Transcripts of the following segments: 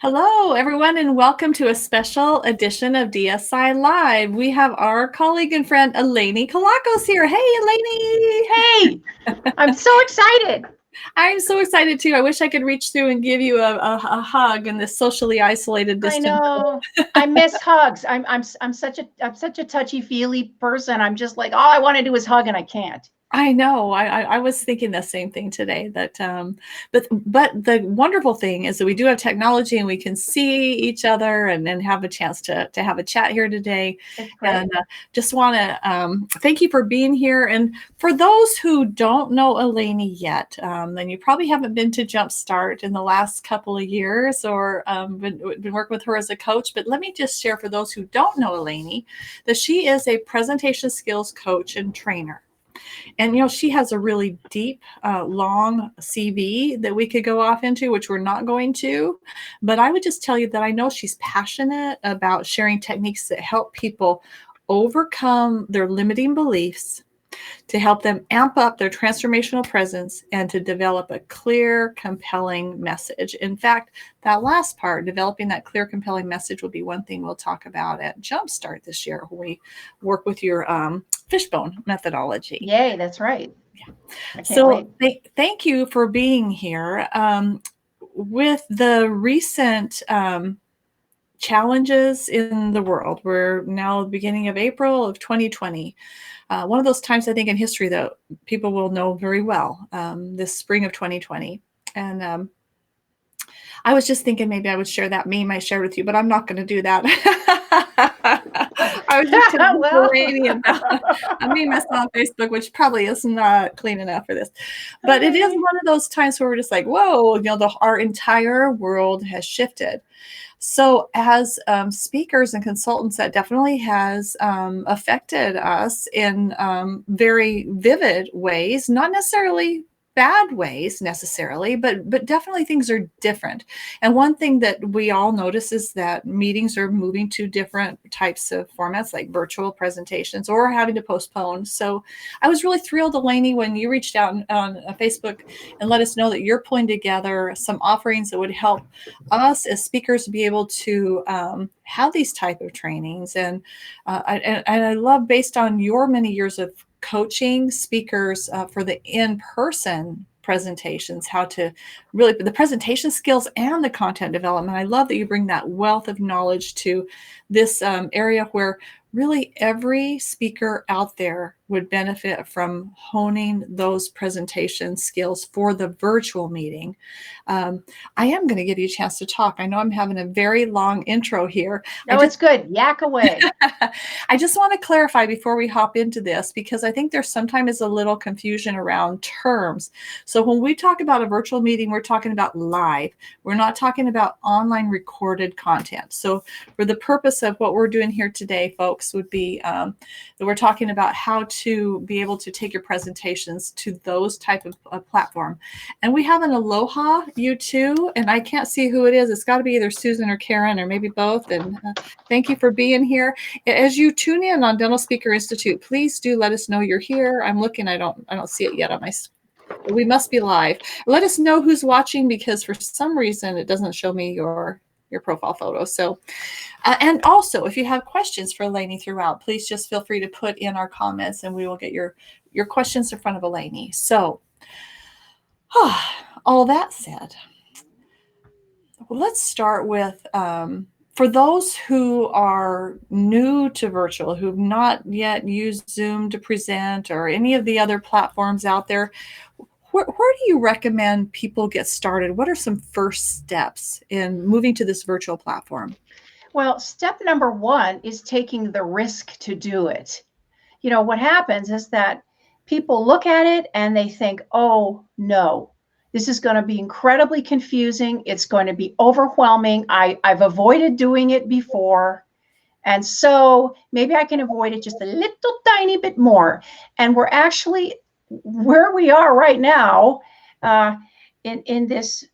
Hello, everyone, and welcome to a special edition of DSI Live. We have our colleague and friend, Eleni Kelakos here. Hey, Eleni. Hey, I'm so excited. I'm so excited, too. I wish I could reach through and give you a hug in this socially isolated I distance. know. I miss hugs. I'm such a touchy-feely person. I'm just like, all I want to do is hug and I can't. I know. I was thinking the same thing today. But the wonderful thing is that we do have technology and we can see each other and have a chance to have a chat here today. It's great. And just want to thank you for being here. And for those who don't know Eleni yet, then you probably haven't been to Jumpstart in the last couple of years or been working with her as a coach. But let me just share for those who don't know Eleni that she is a presentation skills coach and trainer. And, she has a really deep, long CV that we could go off into, which we're not going to. But I would just tell you that I know she's passionate about sharing techniques that help people overcome their limiting beliefs, to help them amp up their transformational presence, and to develop a clear, compelling message. In fact, that last part, developing that clear, compelling message, will be one thing we'll talk about at Jumpstart this year when we work with your fishbone methodology. Yay, that's right. Yeah. So thank you for being here. With the recent challenges in the world, we're now the beginning of April of 2020. One of those times, I think, in history that people will know very well, this spring of 2020. And I was just thinking maybe I would share that meme I shared with you, but I'm not going to do that. I was just telling Eleni about a meme I saw on Facebook, which probably is not clean enough for this. But it is one of those times where we're just like, whoa, our entire world has shifted. So as speakers and consultants, that definitely has affected us in very vivid ways, not necessarily bad ways necessarily, but definitely things are different. And one thing that we all notice is that meetings are moving to different types of formats, like virtual presentations or having to postpone. So I was really thrilled, Eleni, when you reached out on Facebook and let us know that you're pulling together some offerings that would help us as speakers be able to have these type of trainings. And I love, based on your many years of coaching speakers for the in-person presentations, how to really, the presentation skills and the content development. I love that you bring that wealth of knowledge to this area where really every speaker out there would benefit from honing those presentation skills for the virtual meeting. I am going to give you a chance to talk. I know I'm having a very long intro here. No, it's good. Yak away. I just want to clarify before we hop into this, because I think there's sometimes a little confusion around terms. So when we talk about a virtual meeting, we're talking about live. We're not talking about online recorded content. So for the purpose of what we're doing here today, folks, would be that we're talking about how to be able to take your presentations to those type of platform. And we have an Aloha U2, and I can't see who it is. It's got to be either Susan or Karen, or maybe both. And thank you for being here. As you tune in on Dental Speaker Institute, please do let us know you're here. I'm looking. I don't see it yet on my. We must be live. Let us know who's watching, because for some reason it doesn't show me your profile photo. So, and also, if you have questions for Eleni throughout, please just feel free to put in our comments, and we will get your questions in front of Eleni. So, all that said, let's start with, for those who are new to virtual, who've not yet used Zoom to present or any of the other platforms out there, where do you recommend people get started? What are some first steps in moving to this virtual platform? Well, step number one is taking the risk to do it. What happens is that people look at it and they think, oh, no, this is going to be incredibly confusing. It's going to be overwhelming. I've avoided doing it before. And so maybe I can avoid it just a little tiny bit more. And we're actually where we are right now in this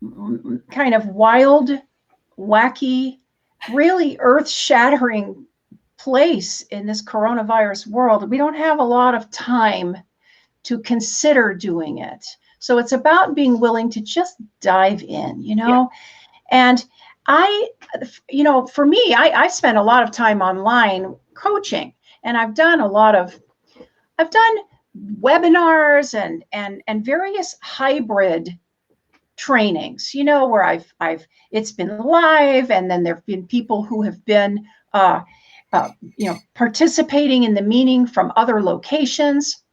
kind of wild, wacky, really earth-shattering place in this coronavirus world. We don't have a lot of time to consider doing it. So it's about being willing to just dive in, Yeah. And For me, I spent a lot of time online coaching, and I've done webinars and various hybrid trainings, where it's been live, and then there've been people who have been participating in the meeting from other locations.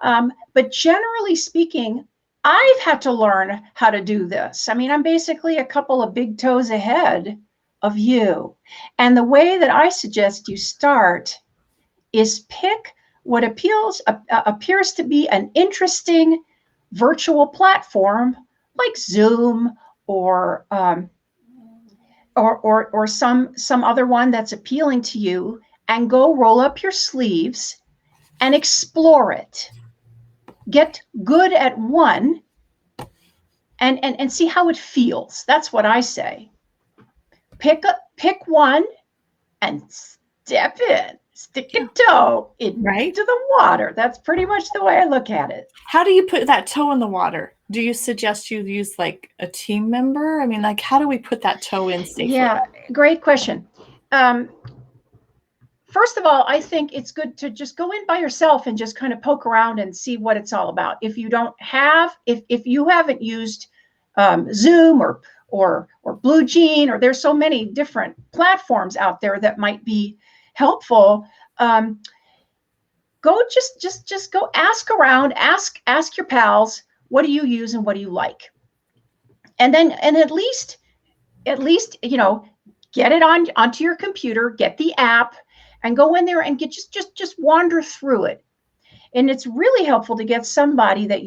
But generally speaking, I've had to learn how to do this. I mean, I'm basically a couple of big toes ahead of you. And the way that I suggest you start is pick what appears to be an interesting virtual platform like Zoom or some other one that's appealing to you, and go roll up your sleeves and explore it. Get good at one and see how it feels. That's what I say. Pick one and step in. Stick a toe into the water. That's pretty much the way I look at it. How do you put that toe in the water? Do you suggest you use like a team member? I mean, like, how do we put that toe in safely? Yeah, great question. First of all, I think it's good to just go in by yourself and just kind of poke around and see what it's all about. If you haven't used Zoom or Blue Jean, or there's so many different platforms out there that might be helpful, go just go ask around, ask your pals, what do you use and what do you like? And at least get it onto your computer, get the app, and go in there and just wander through it. And it's really helpful to get somebody that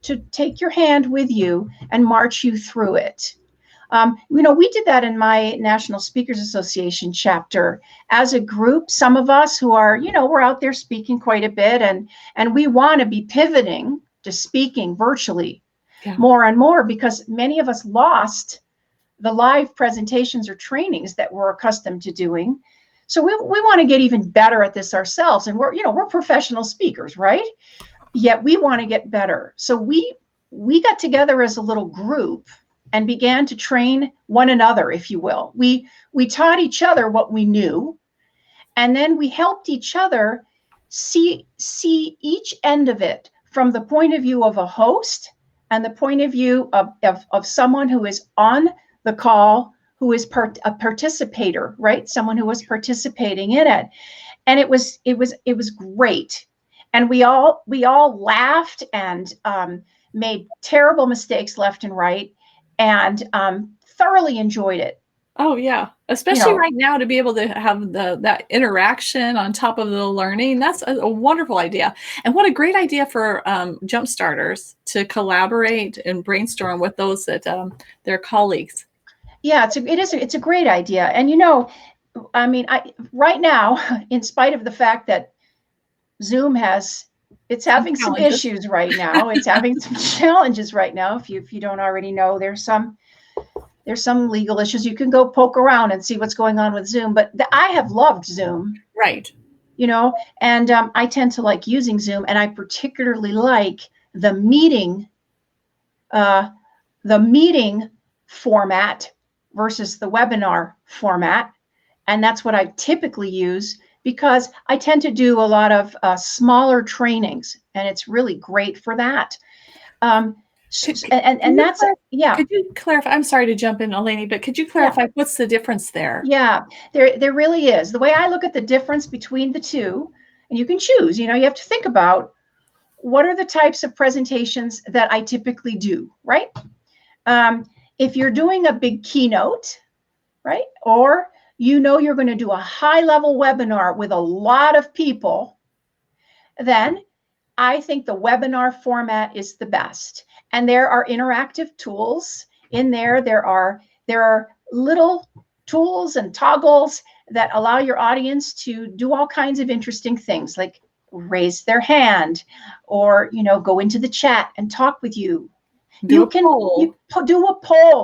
to take your hand with you and march you through it. We did that in my National Speakers Association chapter as a group. Some of us who are, we're out there speaking quite a bit, and we want to be pivoting to speaking virtually more and more, because many of us lost the live presentations or trainings that we're accustomed to doing. So we want to get even better at this ourselves. And we're professional speakers, right? Yet we want to get better. So we got together as a little group and began to train one another, if you will. We taught each other what we knew, and then we helped each other see each end of it from the point of view of a host and the point of view of someone who is on the call, who is a participator, right? Someone who was participating in it. And it was great. And we all laughed and made terrible mistakes left and right, and thoroughly enjoyed it. Oh yeah, especially right now, to be able to have that interaction on top of the learning. That's a wonderful idea, and what a great idea for jump starters to collaborate and brainstorm with those that their colleagues. Yeah, it's a great idea. And right now, in spite of the fact that Zoom it's having some issues right now. It's having some challenges right now. If you don't already know, there's some legal issues. You can go poke around and see what's going on with Zoom. But I have loved Zoom. Right. And I tend to like using Zoom, and I particularly like the meeting format versus the webinar format. And that's what I typically use, because I tend to do a lot of smaller trainings, and it's really great for that. Could you clarify? I'm sorry to jump in, Eleni, but could you clarify what's the difference there? Yeah, there really is. The way I look at the difference between the two, and you can choose, you have to think about what are the types of presentations that I typically do, right? If you're doing a big keynote, right? Or you're going to do a high-level webinar with a lot of people, then I think the webinar format is the best. And there are interactive tools in there. There are little tools and toggles that allow your audience to do all kinds of interesting things, like raise their hand, or go into the chat and talk with you. Do a poll,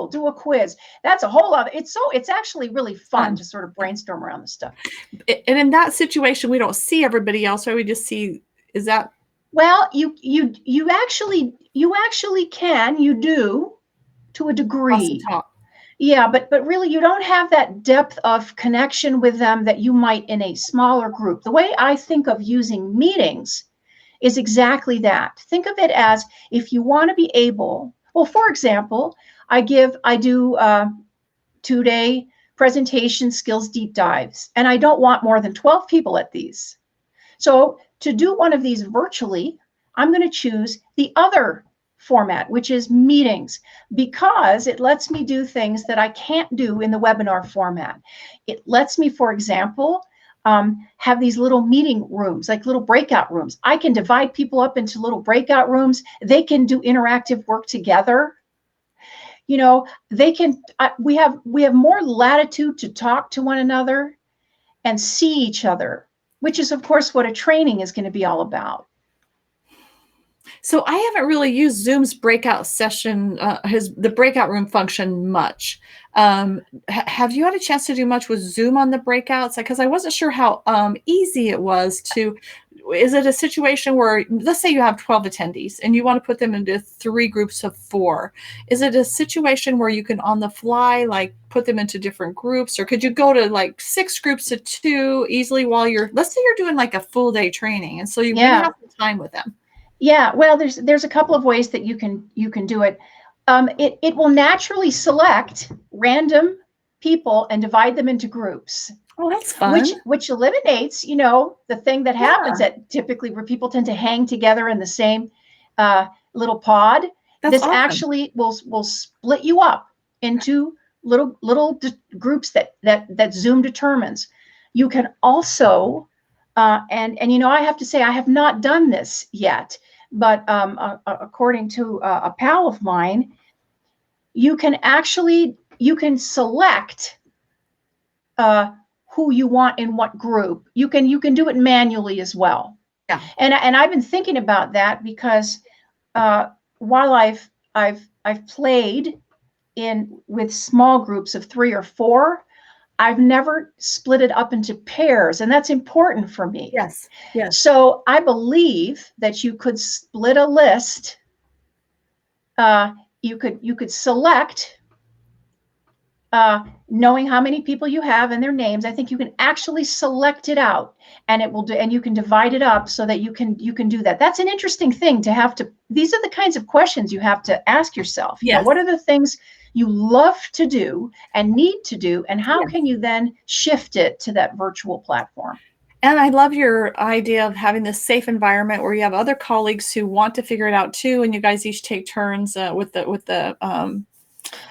do a quiz. That's a whole lot. It's actually really fun to sort of brainstorm around this stuff. And in that situation, we don't see everybody else, right? We just see, is that? Well, you actually can, you do, to a degree. Yeah, but really you don't have that depth of connection with them that you might in a smaller group. The way I think of using meetings is exactly that. Think of it as if you want to be able, well, for example, I do 2-day presentation skills deep dives, and I don't want more than 12 people at these. So to do one of these virtually, I'm going to choose the other format, which is meetings, because it lets me do things that I can't do in the webinar format. It lets me, for example, have these little meeting rooms, like little breakout rooms. I can divide people up into little breakout rooms. They can do interactive work together. You know, they can, we have more latitude to talk to one another and see each other, which is, of course, what a training is going to be all about. So I haven't really used Zoom's breakout session, the breakout room function much. Have you had a chance to do much with Zoom on the breakouts? Because I wasn't sure how easy it was to, is it a situation where, let's say you have 12 attendees and you want to put them into 3 groups of 4. Is it a situation where you can on the fly, like put them into different groups, or could you go to like 6 groups of 2 easily while you're, let's say you're doing like a full day training. And so you're going to have some time with them. Yeah, well, there's a couple of ways that you can do it. It will naturally select random people and divide them into groups. Oh, that's fun. Which eliminates, you know, the thing that happens that typically where people tend to hang together in the same little pod. This awesome. Actually will split you up into little groups that Zoom determines. You can also and you know, I have to say I have not done this yet, but according to a pal of mine, you can select who you want in what group. You can do it manually as well. Yeah. And I've been thinking about that because while I've played with small groups of 3 or 4, I've never split it up into pairs, and that's important for me. Yes. Yes. So I believe that you could split a list. You could select, knowing how many people you have and their names. I think you can actually select it out, and it will do, and you can divide it up so that you can do that. That's an interesting thing to have to. These are the kinds of questions you have to ask yourself. Yes. You know, what are the things you love to do and need to do, and how can you then shift it to that virtual platform? And I love your idea of having this safe environment where you have other colleagues who want to figure it out too, and you guys each take turns with the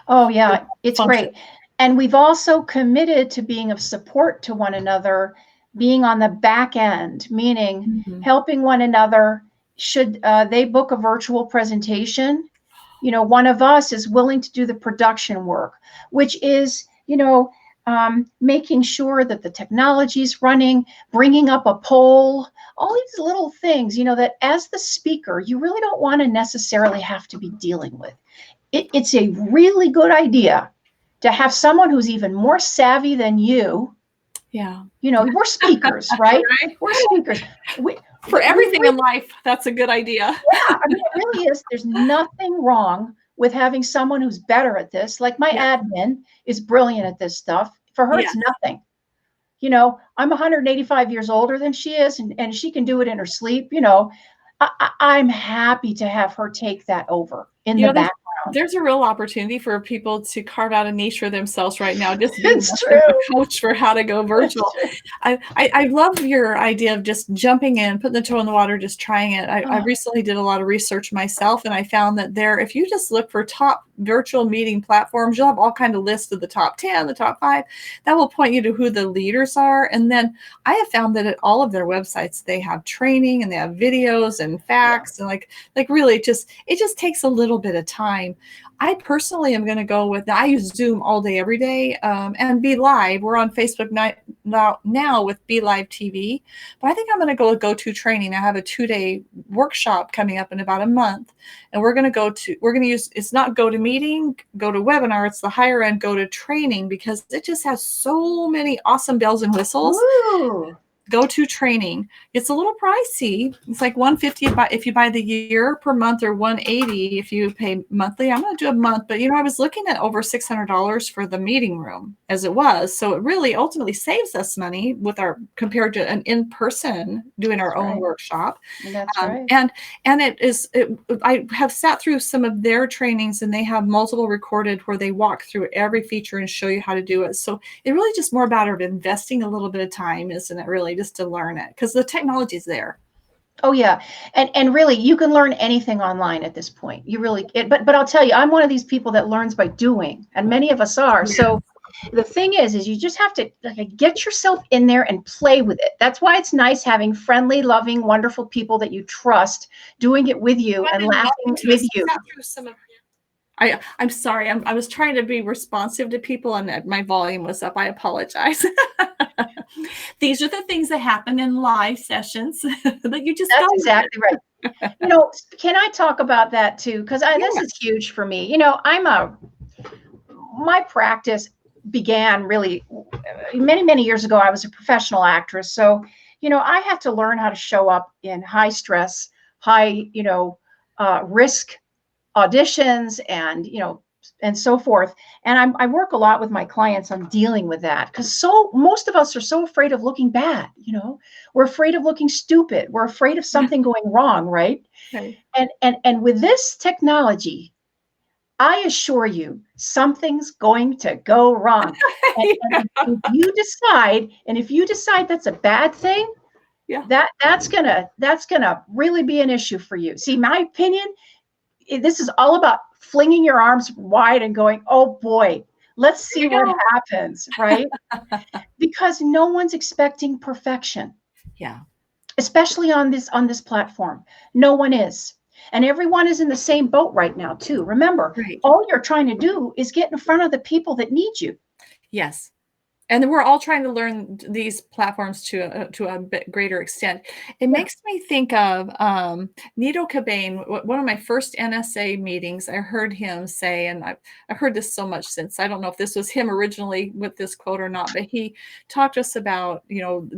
oh yeah, it's function. Great. And we've also committed to being of support to one another, being on the back end, meaning helping one another. Should they book a virtual presentation, you know, one of us is willing to do the production work, which is, you know, making sure that the technology is running, bringing up a poll, all these little things, you know, that as the speaker, you really don't want to necessarily have to be dealing with. It's a really good idea to have someone who's even more savvy than you. Yeah. You know, we're speakers, right? We're speakers. For everything in life, that's a good idea. Yeah, I mean, it really is. There's nothing wrong with having someone who's better at this. Like my admin is brilliant at this stuff. For her, it's nothing. You know, I'm 185 years older than she is, and she can do it in her sleep. You know, I'm happy to have her take that over in the background. There's a real opportunity for people to carve out a niche for themselves right now. Just being a coach for how to go virtual. I love your idea of just jumping in, putting the toe in the water, just trying it. I recently did a lot of research myself, and I found that if you just look for top virtual meeting platforms, you'll have all kind of lists of the top 10, the top 5. That will point you to who the leaders are. And then I have found that at all of their websites, they have training and they have videos and facts and like really it just takes a little bit of time. I personally am going to go with, I use Zoom all day, every day, and Be Live. We're on Facebook now with Be Live TV, but I think I'm going to go with GoTo Training. I have a 2-day workshop coming up in about a month, and we're going to use, it's not GoToMeeting, GoToWebinar, it's the higher end GoTo Training, because it just has so many awesome bells and whistles. Ooh. go-to training. It's a little pricey. It's like $150 if you buy the year per month, or $180 if you pay monthly. I'm going to do a month, but I was looking at over $600 for the meeting room as it was. So it really ultimately saves us money compared to an in-person doing our own workshop. That's right. And I have sat through some of their trainings, and they have multiple recorded where they walk through every feature and show you how to do it. So it really just more about investing a little bit of time, isn't it, really, just to learn it, because the technology is there. Oh yeah, and really, you can learn anything online at this point. You really, but I'll tell you, I'm one of these people that learns by doing, and many of us are. Yeah. So the thing is you just have to get yourself in there and play with it. That's why it's nice having friendly, loving, wonderful people that you trust doing it with you and laughing with you. I'm sorry. I was trying to be responsive to people, and my volume was up. I apologize. These are the things that happen in live sessions that you just. That's exactly right. Can I talk about that too? Because this is huge for me. My practice began really many, many years ago. I was a professional actress. So, I had to learn how to show up in high stress, high, risk auditions and so forth. And I work a lot with my clients on dealing with that, because most of us are so afraid of looking bad. We're afraid of looking stupid. We're afraid of something going wrong, right? Okay. And with this technology, I assure you, something's going to go wrong. And if you decide that's a bad thing, that's gonna really be an issue for you. See, my opinion, this is all about flinging your arms wide and going, oh boy, let's see what happens, right? Because no one's expecting perfection. Yeah. Especially on this platform. No one is. And everyone is in the same boat right now too. Remember, all you're trying to do is get in front of the people that need you. Yes. And we're all trying to learn these platforms to a bit greater extent. It makes me think of Nito Cabane. One of my first NSA meetings, I heard him say, and I've heard this so much since. I don't know if this was him originally with this quote or not, but he talked to us about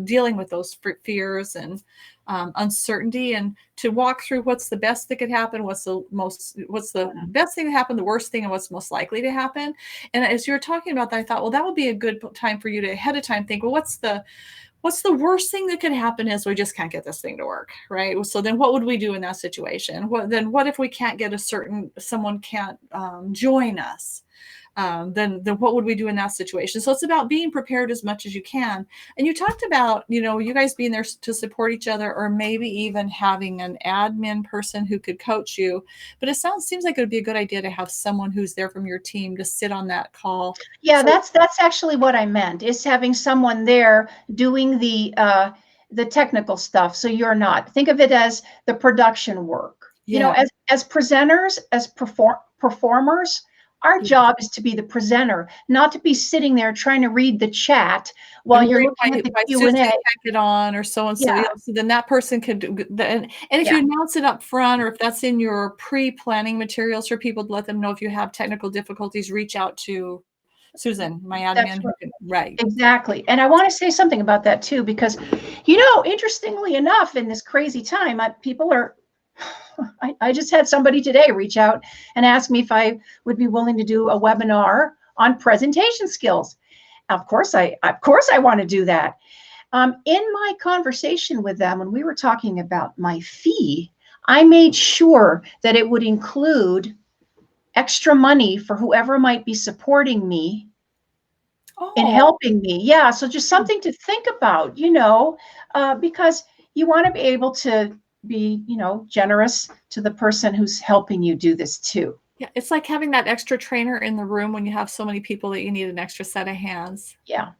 dealing with those fears and uncertainty, and to walk through what's the best that could happen, what's the best thing to happen, the worst thing, and what's most likely to happen. And as you were talking about that, I thought, well, that would be a good time for you to ahead of time think, well, what's the worst thing that could happen is we just can't get this thing to work, right? So then what would we do in that situation? What if we can't get someone can't join us? Then what would we do in that situation? So it's about being prepared as much as you can. And you talked about, you guys being there to support each other, or maybe even having an admin person who could coach you. But it seems like it would be a good idea to have someone who's there from your team to sit on that call. Yeah, that's actually what I meant, is having someone there doing the technical stuff. So you're not. Think of it as the production work. As presenters, as performers, our job is to be the presenter, not to be sitting there trying to read the chat while you're looking at the Q&A. Tack it on, or so and so. So then that person could do. And if you announce it up front, or if that's in your pre-planning materials for people to let them know if you have technical difficulties, reach out to Susan, my admin. Right. Exactly. And I want to say something about that too, because, interestingly enough, in this crazy time, people are. I just had somebody today reach out and ask me if I would be willing to do a webinar on presentation skills. Of course I want to do that. In my conversation with them, when we were talking about my fee, I made sure that it would include extra money for whoever might be supporting me and helping me. Yeah, so just something to think about, because you want to be able to be, generous to the person who's helping you do this too. Yeah, it's like having that extra trainer in the room when you have so many people that you need an extra set of hands. Yeah.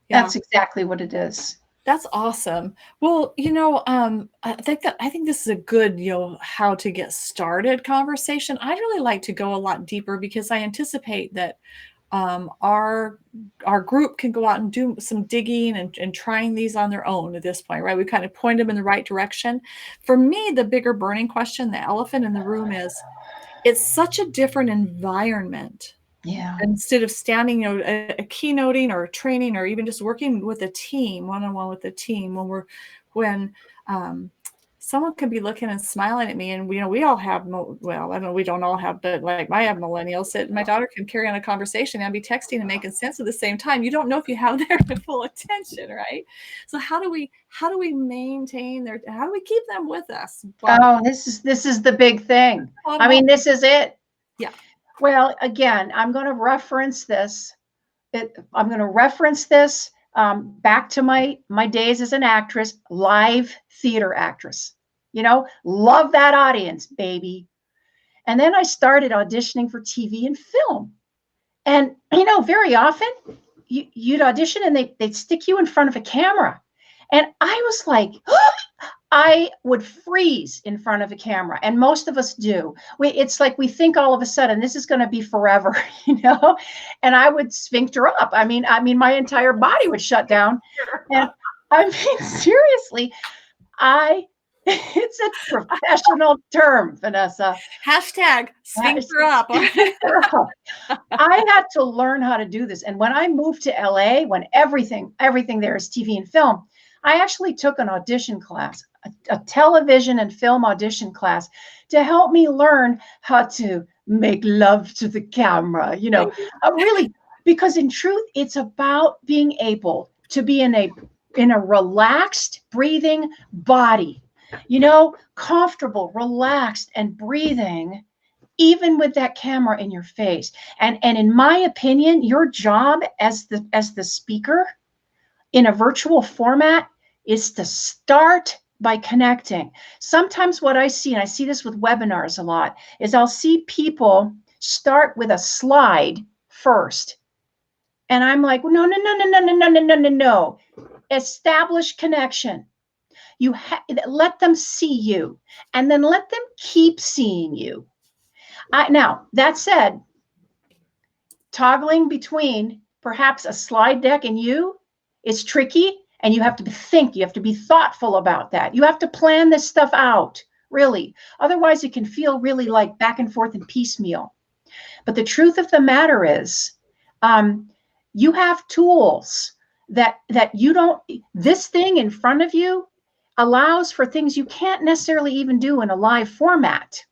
That's exactly what it is. That's awesome. Well, I think this is a good, how to get started conversation. I'd really like to go a lot deeper, because I anticipate that our group can go out and do some digging and trying these on their own at this point, right? We kind of point them in the right direction. For me, the bigger burning question, the elephant in the room, is it's such a different environment Yeah. Instead of standing, a keynoting or a training, or even just working with a team, one-on-one with a team, when someone could be looking and smiling at me, and we all have, well, I don't know, we don't all have, but like I have millennials that my daughter can carry on a conversation and be texting and making sense at the same time. You don't know if you have their full attention, right? So how do we maintain how do we keep them with us? Oh, this is the big thing. I mean, this is it. Yeah. Well, again, I'm going to reference this. Back to my days as an actress, live theater actress. Love that audience, baby. And then I started auditioning for TV and film. And, very often you'd audition and they'd stick you in front of a camera. And I was like, I would freeze in front of a camera. And most of us do. It's like we think all of a sudden this is going to be forever, and I would sphincter up. I mean, my entire body would shut down. And I mean, seriously, it's a professional term, Vanessa. Hashtag sphincter up. I had to learn how to do this. And when I moved to LA, when everything there is TV and film, I actually took an audition class, a television and film audition class, to help me learn how to make love to the camera, really, because in truth, it's about being able to be in a relaxed, breathing body, comfortable, relaxed, and breathing, even with that camera in your face. And in my opinion, your job as the speaker in a virtual format is to start by connecting. Sometimes what I see, and I see this with webinars a lot, is I'll see people start with a slide first. And I'm like, no. Establish connection. Let them see you, and then let them keep seeing you. Now, that said, toggling between perhaps a slide deck and you is tricky, and you have to think, you have to be thoughtful about that. You have to plan this stuff out, really. Otherwise, it can feel really like back and forth and piecemeal. But the truth of the matter is, you have tools that you don't, this thing in front of you allows for things you can't necessarily even do in a live format.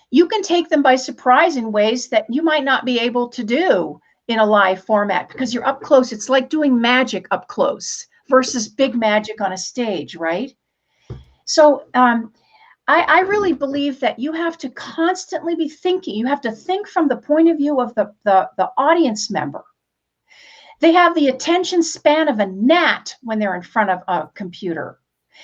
You can take them by surprise in ways that you might not be able to do in a live format because you're up close. It's like doing magic up close versus big magic on a stage, right? So I really believe that you have to constantly be thinking. You have to think from the point of view of the audience member. They have the attention span of a gnat when they're in front of a computer.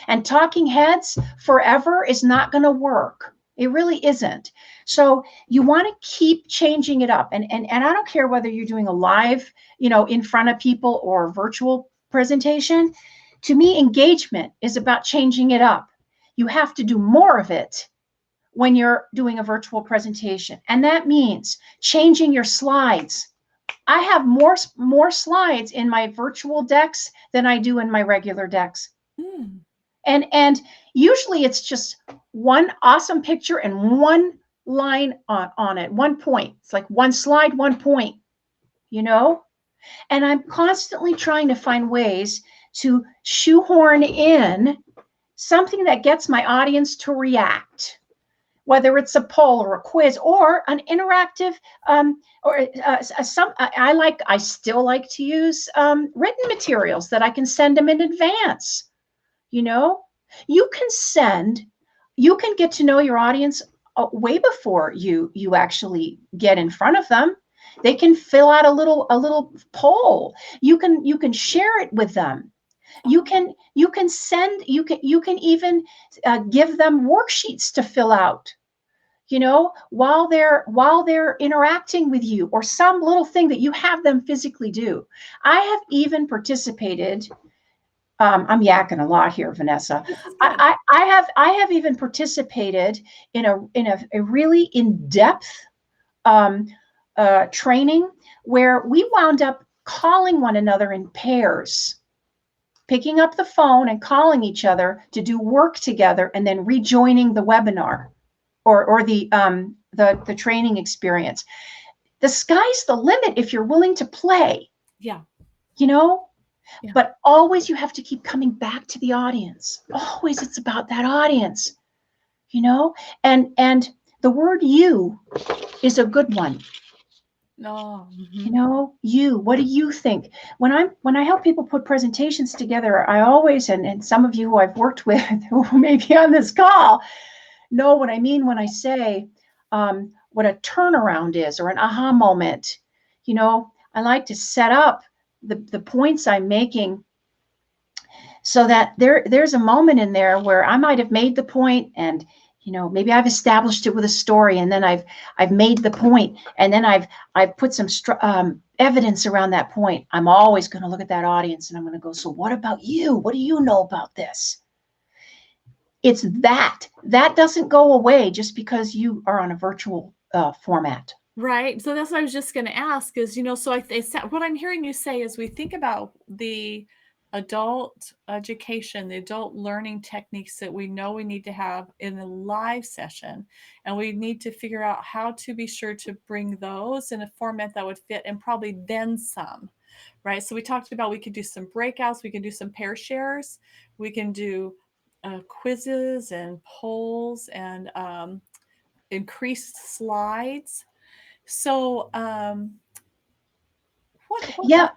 And talking heads forever is not going to work. It really isn't. So you want to keep changing it up. And I don't care whether you're doing a live, in front of people or virtual presentation. To me, engagement is about changing it up. You have to do more of it when you're doing a virtual presentation. And that means changing your slides. I have more slides in my virtual decks than I do in my regular decks. And usually it's just one awesome picture and one line on it, 1 point. It's like one slide, 1 point, And I'm constantly trying to find ways to shoehorn in something that gets my audience to react, whether it's a poll or a quiz or an interactive, I still like to use written materials that I can send them in advance. You can get to know your audience way before you actually get in front of them. They can fill out a little poll. You can share it with them. You can even give them worksheets to fill out, while they're interacting with you, or some little thing that you have them physically do. I have even participated. I'm yakking a lot here, Vanessa. I have even participated in a really in-depth training where we wound up calling one another in pairs, picking up the phone and calling each other to do work together, and then rejoining the webinar or the training experience. the sky's the limit if you're willing to play, Yeah. you know? Yeah. But always you have to keep coming back to the audience. Always it's about that audience, you know? And the word you is a good one. Oh, You know, you, what do you think? When I help people put presentations together, I always, and some of you who I've worked with who may be on this call know what I mean when I say what a turnaround is or an aha moment. You know, I like to set up the points I'm making so that there's a moment in there where I might have made the point, and maybe I've established it with a story, and then I've made the point, and then I've put some evidence around that point. I'm always going to look at that audience and I'm going to go, so what about you? What do you know about this? It's that doesn't go away just because you are on a virtual format. Right. So that's what I was just going to ask is, so what I'm hearing you say is we think about the adult education, the adult learning techniques that we know we need to have in a live session. And we need to figure out how to be sure to bring those in a format that would fit, and probably then some, right? So we talked about, we could do some breakouts, we can do some pair shares, we can do quizzes and polls and increased slides. So, Yeah,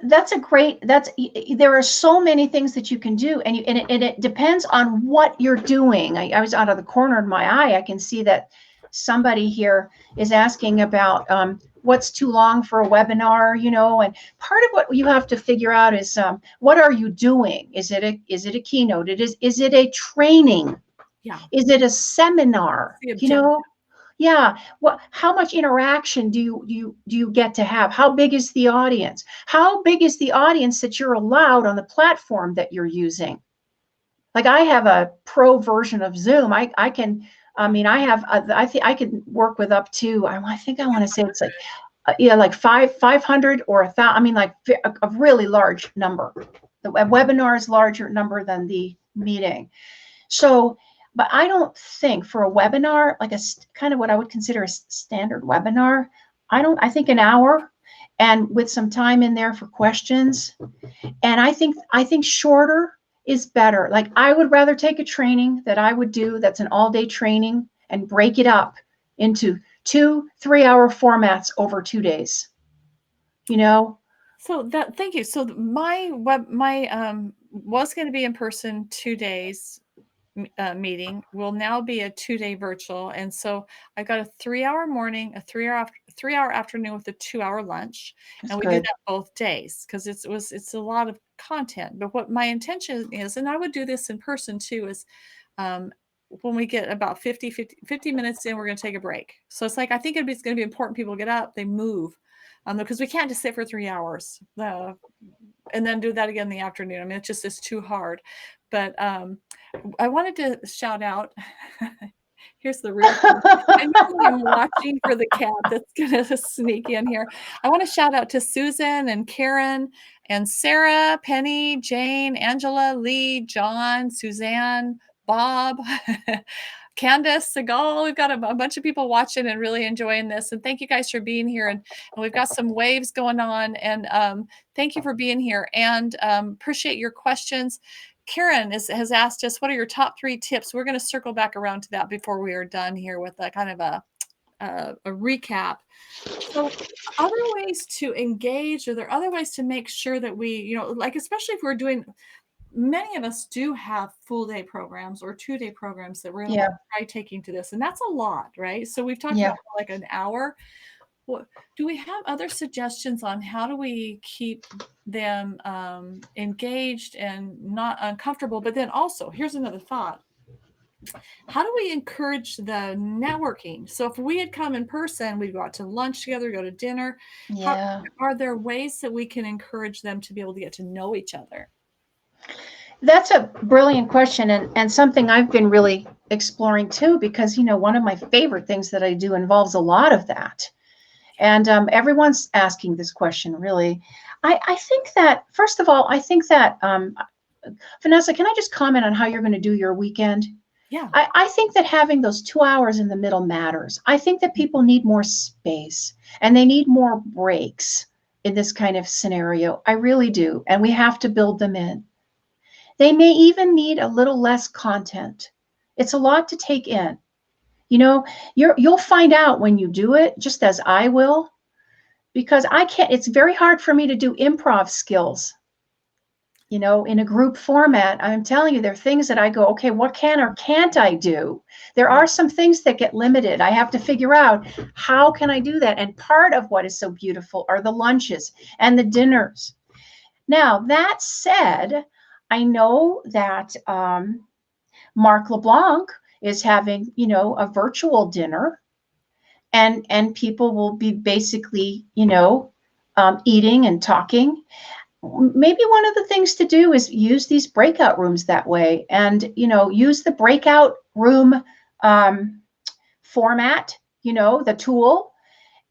that's a great, there are so many things that you can do, and it depends on what you're doing. I was out of the corner of my eye. I can see that somebody here is asking about what's too long for a webinar, and part of what you have to figure out is what are you doing? Is it a keynote? Is it a training? Yeah. Is it a seminar? Yeah. How much interaction do you get to have? How big is the audience? How big is the audience that you're allowed on the platform that you're using? Like, I have a pro version of Zoom. I can work with up to, I think I want to say it's like, like 500 or 1,000. Like a really large number. The webinar is larger number than the meeting. So, but I don't think for a webinar, like a kind of what I would consider a standard webinar, I think an hour, and with some time in there for questions. And I think shorter is better. Like, I would rather take a training that I would do that's an all-day training and break it up into 2-3 hour formats over 2 days. So thank you. So my was going to be in person 2 days meeting will now be a 2-day virtual. And so I got a 3-hour morning, a 3-hour afternoon with a 2-hour lunch. That's and we good. do that both days because it's a lot of content. But what my intention is, and I would do this in person too, is when we get about 50 minutes in, we're going to take a break. So it's like, I think it's going to be important people get up, they move, because we can't just sit for 3 hours and then do that again in the afternoon. I mean, it's too hard. But I wanted to shout out. Here's the real thing. I'm watching for the cat that's going to sneak in here. I want to shout out to Susan and Karen and Sarah, Penny, Jane, Angela, Lee, John, Suzanne, Bob, Candace, Segal. We've got a bunch of people watching and really enjoying this. And thank you guys for being here. And we've got some waves going on. And thank you for being here. And appreciate your questions. Karen has asked us, what are your top 3 tips? We're going to circle back around to that before we are done here with a kind of a recap. So, other ways to engage, or there are other ways to make sure that we, like, especially if we're doing, many of us do have full day programs or 2-day programs that we're going to try taking to this. And that's a lot, right? So we've talked about like an hour. Do we have other suggestions on how do we keep them engaged and not uncomfortable? But then also, here's another thought. How do we encourage the networking? So if we had come in person, we'd go out to lunch together, go to dinner. Are there ways that we can encourage them to be able to get to know each other? That's a brilliant question, and something I've been really exploring too, because one of my favorite things that I do involves a lot of that. And everyone's asking this question, really. I think that, first of all, Vanessa, can I just comment on how you're going to do your weekend? Yeah. I think that having those 2 hours in the middle matters. I think that people need more space and they need more breaks in this kind of scenario. I really do. And we have to build them in. They may even need a little less content. It's a lot to take in. You know, you'll find out when you do it, just as I will, because I can't, it's very hard for me to do improv skills, you know, in a group format. I'm telling you, there are things that I go, okay, what can or can't I do? There Yeah. are some things that get limited. I have to figure out how can I do that? And part of what is so beautiful are the lunches and the dinners. Now, that said, I know that Mark LeBlanc is having, you know, a virtual dinner, and people will be basically, you know, eating and talking. Maybe one of the things to do is use these breakout rooms that way, and, you know, use the breakout room format, you know, the tool,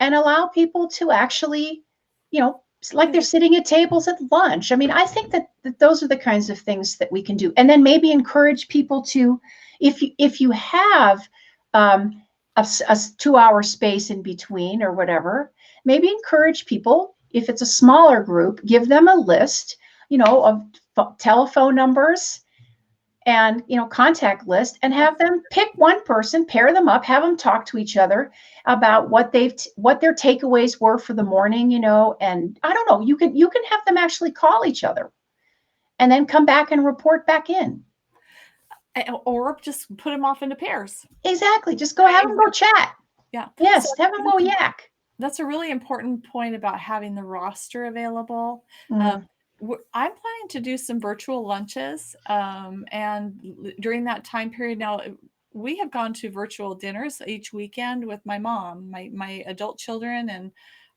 and allow people to actually, you know, like they're sitting at tables at lunch. I mean, I think that those are the kinds of things that we can do. And then maybe encourage people to, if you have a 2 hour space in between or whatever, maybe encourage people, if it's a smaller group, give them a list, you know, of telephone numbers and, you know, contact list, and have them pick one person, pair them up, have them talk to each other about what their takeaways were for the morning, you know. And I don't know, you can have them actually call each other and then come back and report back in. Or just put them off into pairs. Exactly. Just go have them go chat. Yeah. Yes, So have them go yak. that's a really important point about having the roster available. Mm. I'm planning to do some virtual lunches, and during that time period. Now, we have gone to virtual dinners each weekend with my mom, my adult children, and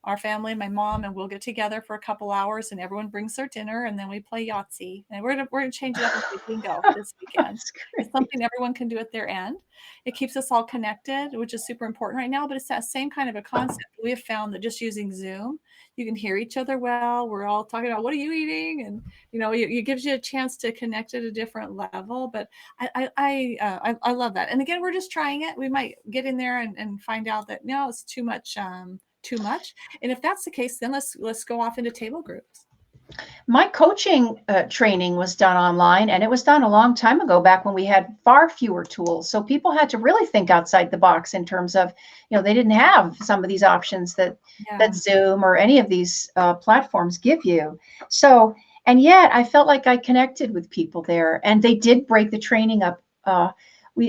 our family, my mom, and we'll get together for a couple hours, and everyone brings their dinner, and then we play Yahtzee. And we're gonna change it up and play bingo this weekend. That's It's great. something everyone can do at their end. It keeps us all connected, which is super important right now. But it's that same kind of a concept. We have found that just using Zoom, you can hear each other well. We're all talking about what are you eating, and you know, it gives you a chance to connect at a different level. But I love that. And again, we're just trying it. We might get in there and find out that no, it's too much. Too much. And if that's the case, then let's go off into table groups. My coaching training was done online, and it was done a long time ago, back when we had far fewer tools. So people had to really think outside the box in terms of, you know, they didn't have some of these options that Zoom or any of these platforms give you. So, and yet I felt like I connected with people there, and they did break the training up.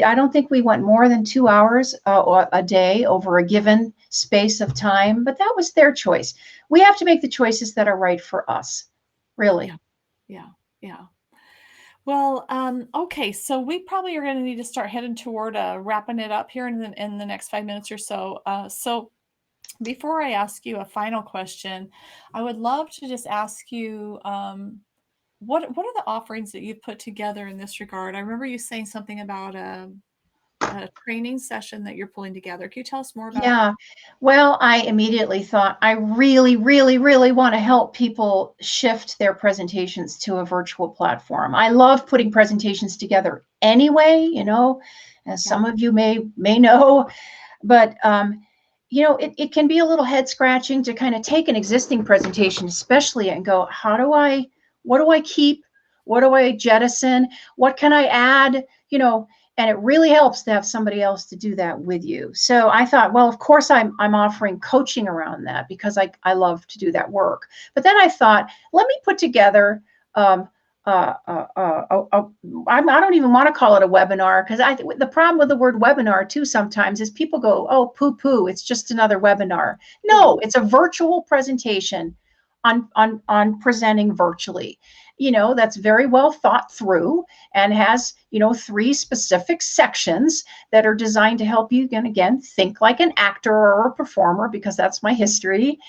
I don't think we went more than 2 hours a day over a given space of time, but that was their choice. We have to make the choices that are right for us. Really. Yeah. Well, okay, so we probably are going to need to start heading toward wrapping it up here in the next 5 minutes or so. So before I ask you a final question, I would love to just ask you, what are the offerings that you've put together in this regard? I remember you saying something about a training session that you're pulling together. Can you tell us more about that? Yeah. Well, I immediately thought, I really, really, really want to help people shift their presentations to a virtual platform. I love putting presentations together anyway, you know, as Yeah. some of you may know, but you know, it can be a little head scratching to kind of take an existing presentation, especially, and go, what do I keep? What do I jettison? What can I add? You know, and it really helps to have somebody else to do that with you. So I thought, well, of course I'm offering coaching around that, because I love to do that work. But then I thought, let me put together I don't even want to call it a webinar, because the problem with the word webinar too sometimes is people go, oh, poo, it's just another webinar. No, it's a virtual presentation on presenting virtually. You know, that's very well thought through and has, you know, 3 specific sections that are designed to help you, again, think like an actor or a performer, because that's my history,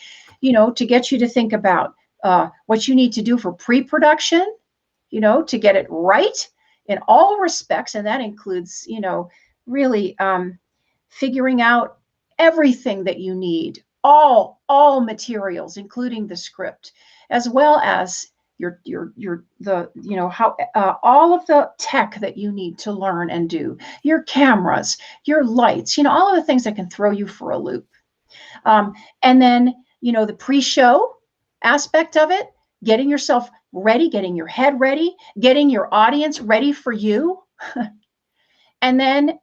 you know, to get you to think about what you need to do for pre-production, you know, to get it right in all respects. And that includes, you know, really figuring out everything that you need, all materials, including the script, as well as how all of the tech that you need to learn and do, your cameras, your lights, all of the things that can throw you for a loop. And then, the pre-show aspect of it, getting yourself ready, getting your head ready, getting your audience ready for you, and then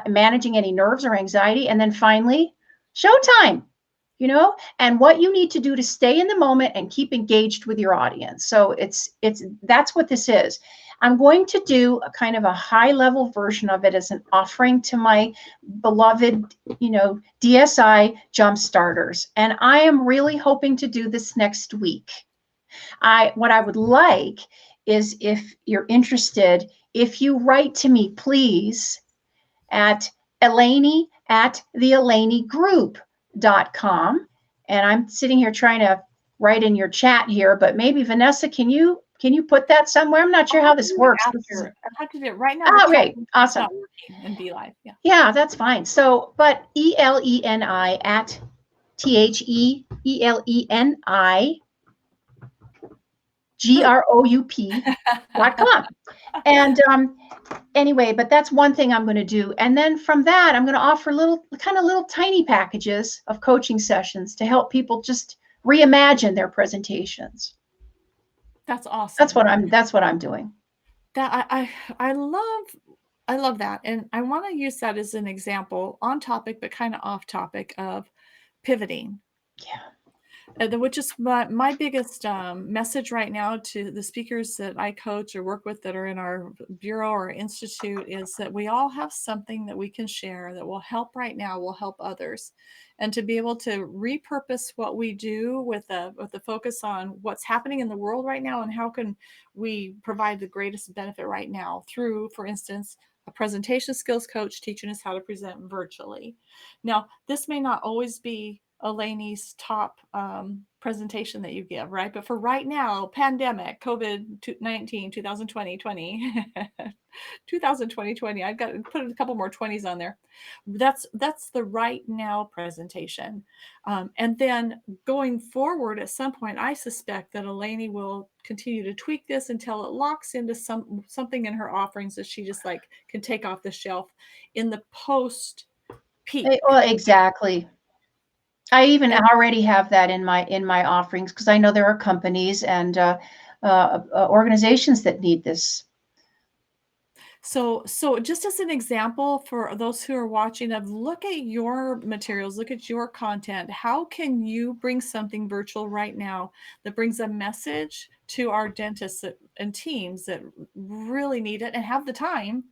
managing any nerves or anxiety. And then finally, showtime, and what you need to do to stay in the moment and keep engaged with your audience. So that's what this is. I'm going to do a kind of a high level version of it as an offering to my beloved, DSI jump starters. And I am really hoping to do this next week. What I would like is, if you're interested, if you write to me, please, at Eleni@theelenigroup.com. And I'm sitting here trying to write in your chat here, but maybe Vanessa, can you put that somewhere? I'm not sure how this works. I have to do it right now. Okay, awesome. Not working in Be Live. Yeah, that's fine. So, but ELENI at THEELENI GROUP.com. And anyway, but that's one thing I'm going to do. And then from that, I'm going to offer little tiny packages of coaching sessions to help people just reimagine their presentations. That's awesome. That's what I'm doing. That I love that. And I want to use that as an example, on topic, but kind of off topic, of pivoting. Yeah. Which is my biggest message right now to the speakers that I coach or work with that are in our bureau or institute, is that we all have something that we can share that will help right now, will help others. And to be able to repurpose what we do with the focus on what's happening in the world right now, and how can we provide the greatest benefit right now through, for instance, a presentation skills coach teaching us how to present virtually. Now, this may not always be Eleni's top presentation that you give, right? But for right now, pandemic, COVID-19, 2020, 2020, I've got to put a couple more 20s on there. That's the right now presentation. And then going forward, at some point, I suspect that Eleni will continue to tweak this until it locks into something in her offerings that she just can take off the shelf in the post peak. Well, exactly. I even already have that in my offerings, because I know there are companies and organizations that need this. So just as an example for those who are watching, look at your materials, look at your content. How can you bring something virtual right now that brings a message to our dentists and teams that really need it and have the time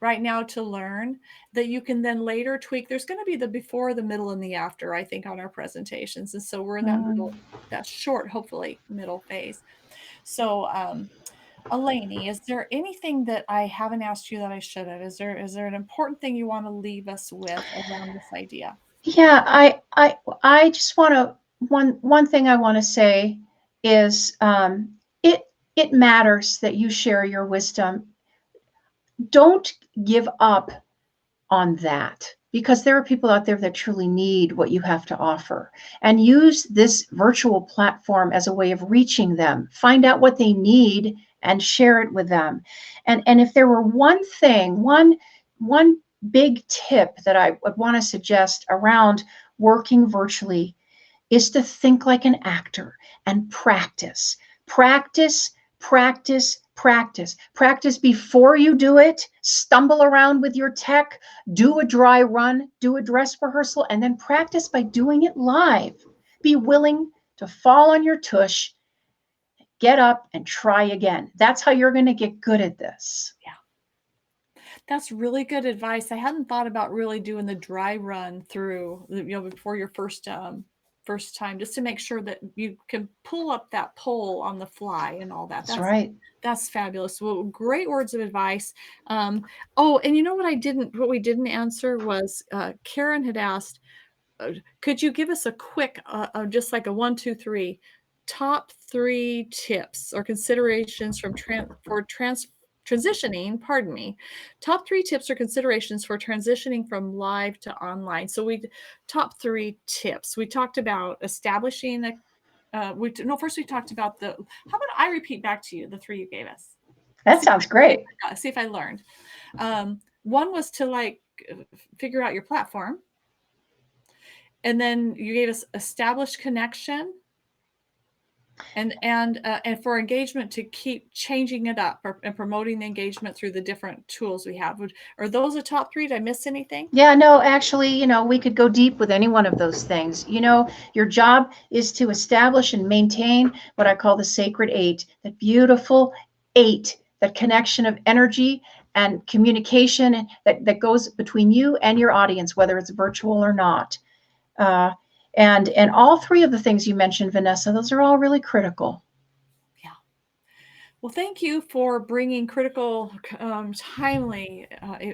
right now to learn, that you can then later tweak? There's going to be the before, the middle, and the after, I think, on our presentations. And so we're in that middle, that short, hopefully, middle phase. So, Eleni, is there anything that I haven't asked you that I should have? Is there an important thing you want to leave us with around this idea? Yeah, I just want to, one thing I want to say is, it matters that you share your wisdom. Don't give up on that, because there are people out there that truly need what you have to offer, and use this virtual platform as a way of reaching them. Find out what they need and share it with them. And if there were one thing, one big tip that I would want to suggest around working virtually, is to think like an actor and practice. Practice before you do it. Stumble around with your tech, do a dry run, do a dress rehearsal, and then practice by doing it live. Be willing to fall on your tush, get up and try again. That's how you're going to get good at this. Yeah. That's really good advice. I hadn't thought about really doing the dry run through, before your first time, just to make sure that you can pull up that pole on the fly and all that. That's right. That's fabulous. Well, great words of advice. And you know what we didn't answer was, Karen had asked, could you give us a quick, just like a 1, 2, 3, top 3 tips or considerations transitioning, top 3 tips or considerations for transitioning from live to online. So top 3 tips. We talked about establishing first we talked about how about I repeat back to you the 3 you gave us? That sounds great. See if I learned. One was to like figure out your platform. And then you gave us established connection and for engagement to keep changing it up and promoting the engagement through the different tools we have. Are those the top 3? Did I miss anything? Yeah, no, actually, we could go deep with any one of those things. Your job is to establish and maintain what I call the sacred 8, that beautiful 8, that connection of energy and communication that goes between you and your audience, whether it's virtual or not. And all 3 of the things you mentioned, Vanessa, those are all really critical. Yeah. Well, thank you for bringing critical, timely,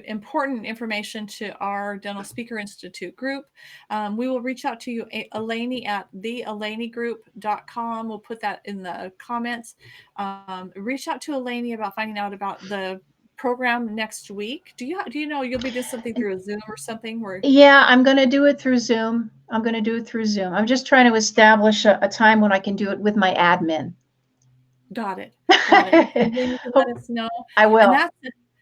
important information to our Dental Speaker Institute group. We will reach out to you, Eleni, at theelenigroup.com. We'll put that in the comments. Reach out to Eleni about finding out about the program next week. Do you know you'll be doing something through a Zoom or something where? Yeah, I'm going to do it through Zoom. I'm just trying to establish a time when I can do it with my admin. Got it. And then you can let us know. I will. And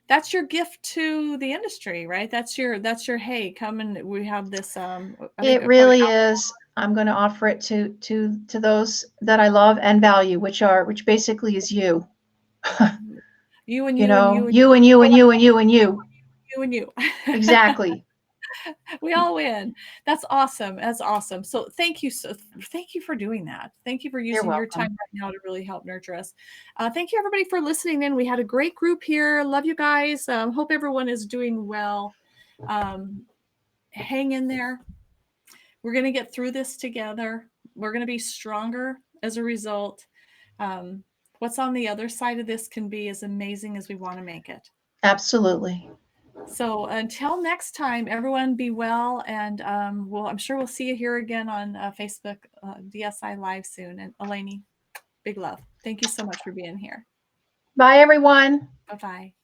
that's your gift to the industry, right? That's your hey, come and we have this. It really is. I'm going to offer it to those that I love and value, which basically is you. You and you you know, and you you and you and you and you and you. You and you. Exactly. We all win. That's awesome. That's awesome. So thank you for doing that. Thank you for using your time right now to really help nurture us. Thank you everybody for listening in. We had a great group here. Love you guys. Hope everyone is doing well. Hang in there. We're going to get through this together. We're going to be stronger as a result. What's on the other side of this can be as amazing as we want to make it. Absolutely. So until next time, everyone be well. And I'm sure we'll see you here again on Facebook, DSI Live soon. And Eleni, big love. Thank you so much for being here. Bye, everyone. Bye-bye.